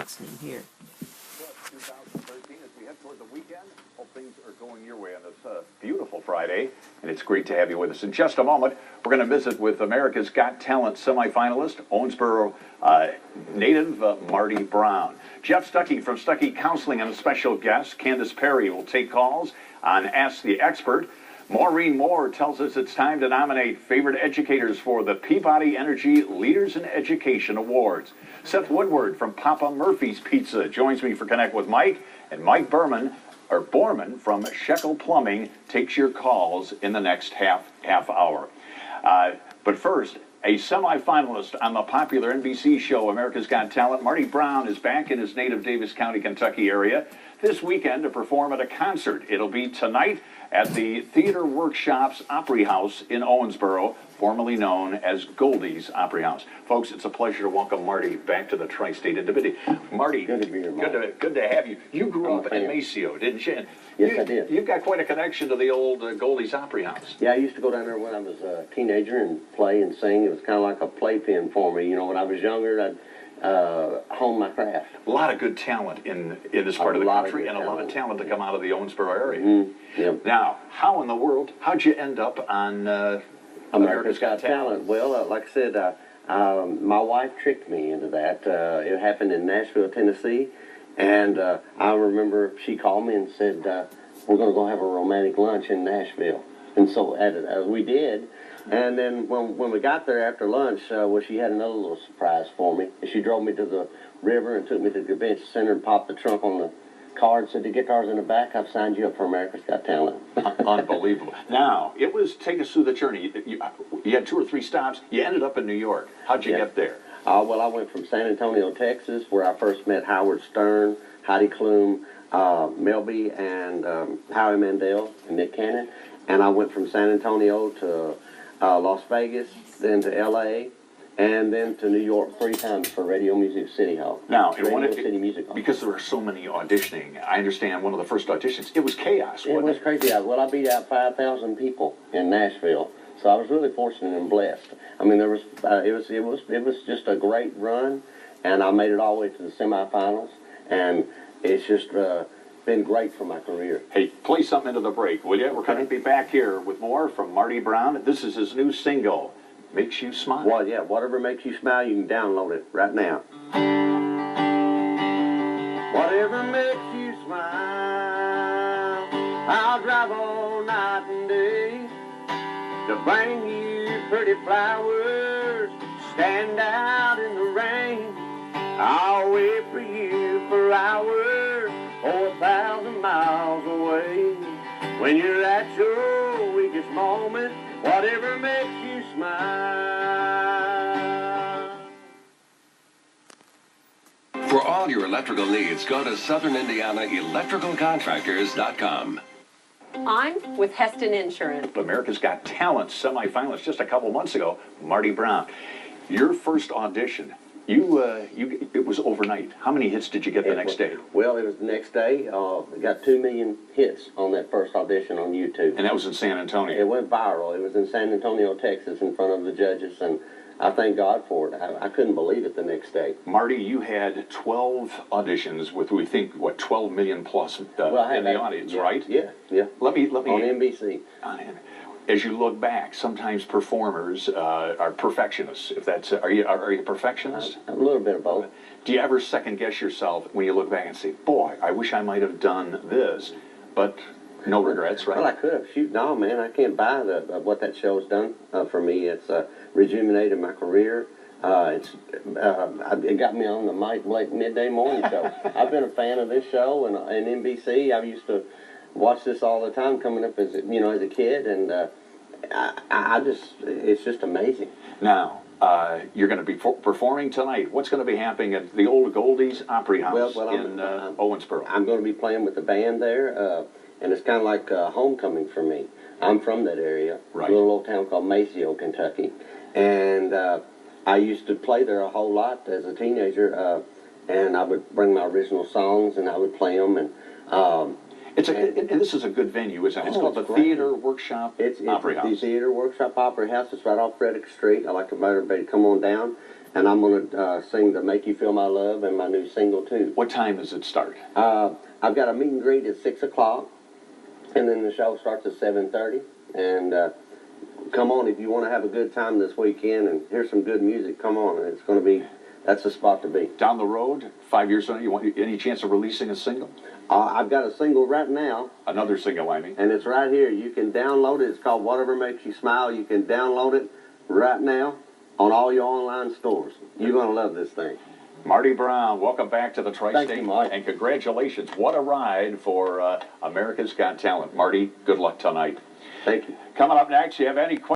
announcement here. 2013, as we head toward the weekend, hope things are going your way on this beautiful Friday, and it's great to have you with us. In just a moment, we're going to visit with America's Got Talent semifinalist, Owensboro native Marty Brown. Jeff Stuckey from Stuckey Counseling and a special guest, Candace Perry, will take calls on Ask the Expert. Maureen Moore tells us it's time to nominate favorite educators for the Peabody Energy Leaders in Education Awards. Seth Woodward from Papa Murphy's Pizza joins me for Connect with Mike, and Mike Borman from Shekel Plumbing takes your calls in the next half hour. But first, a semifinalist on the popular NBC show America's Got Talent, Marty Brown, is back in his native Davis County, Kentucky area this weekend to perform at a concert. It'll be tonight at the Theater Workshops Opry House in Owensboro, formerly known as Goldie's Opry House. Folks, it's a pleasure to welcome Marty back to the Tri-State Divinity. Marty, good to be here, Mark. Good to have you. You grew up in Maceo, didn't you? Yes, I did. You've got quite a connection to the old Goldie's Opry House. Yeah, I used to go down there when I was a teenager and play and sing. It was kind of like a playpen for me. You know, when I was younger, I'd hone my craft. A lot of good talent in this part of the country, and a lot of talent to come out of the Owensboro area. Yep. Now, how'd you end up on America's Got Talent? Well, like I said, my wife tricked me into that. It happened in Nashville, Tennessee, and I remember she called me and said, we're going to go have a romantic lunch in Nashville. And so we did. And then when we got there after lunch, she had another little surprise for me. She drove me to the river and took me to the convention center and popped the trunk on the car and said, the guitar's in the back. I've signed you up for America's Got Talent. Unbelievable. Now, take us through the journey. You had 2 or 3 stops. You ended up in New York. How'd you get there? Well, I went from San Antonio, Texas, where I first met Howard Stern, Heidi Klum, Melby, and Howie Mandel, and Nick Cannon. And I went from San Antonio to Las Vegas, then to L.A., and then to New York 3 times for Radio Music City Hall. Now, City Music Hall. Because there were so many auditioning, I understand one of the first auditions, it was chaos, It was crazy. I beat out 5,000 people in Nashville, so I was really fortunate and blessed. I mean, it was just a great run, and I made it all the way to the semifinals, and it's just been great for my career. Hey, play something into the break, will you? We're going to be back here with more from Marty Brown. This is his new single, Makes You Smile. Well, yeah, whatever makes you smile, you can download it right now. Whatever makes you smile, I'll drive all night and day to bring you pretty flowers, stand out in the rain. I'll wait for you for hours, 4,000 miles away. When you're at your weakest moment, whatever makes you smile. For all your electrical needs, go to SouthernIndianaElectricalContractors.com. I'm with Heston Insurance. America's Got Talent semifinalist just a couple months ago, Marty Brown. Your first audition, it was overnight. How many hits did you get the next day? Well, it was the next day. We got 2 million hits on that first audition on YouTube. And that was in San Antonio? It went viral. It was in San Antonio, Texas, in front of the judges, and I thank God for it. I couldn't believe it the next day. Marty, you had 12 auditions with, we think, 12 million plus in the audience, right? Yeah. Let me on NBC. As you look back, sometimes performers are perfectionists. If that's are you a perfectionist? A little bit of both. Do you ever second guess yourself when you look back and say, "Boy, I wish I might have done this," but no regrets, right? Well, I could have. Shoot, no, man, I can't buy what that show's done for me. It's rejuvenated my career. It got me on the Mike Blake Midday Morning Show. I've been a fan of this show and NBC. I used to watch this all the time coming up as a kid, and it's just amazing. Now, you're going to be performing tonight. What's going to be happening at the old Goldie's Opry House in Owensboro? I'm going to be playing with the band there, and it's kind of like homecoming for me. I'm from that area, right. A little old town called Maceo, Kentucky, and I used to play there a whole lot as a teenager, and I would bring my original songs and I would play them, and and this is a good venue, isn't it? It's called the Theater Workshop Opry House. The Theater Workshop Opry House. It's right off Frederick Street. I like to invite everybody to come on down. and I'm going to sing the Make You Feel My Love and my new single too. What time does it start? I've got a meet and greet at 6 o'clock, and then the show starts at 7:30. And come on if you want to have a good time this weekend and hear some good music. Come on, it's going to be, that's the spot to be. Down the road, 5 years from now, you want any chance of releasing a single? I've got a single right now. Another single, I mean. And it's right here. You can download it. It's called Whatever Makes You Smile. You can download it right now on all your online stores. You're going to love this thing. Marty Brown, welcome back to the Tri-State. Thank you, Mike. And congratulations. What a ride for America's Got Talent. Marty, good luck tonight. Thank you. Coming up next, you have any questions?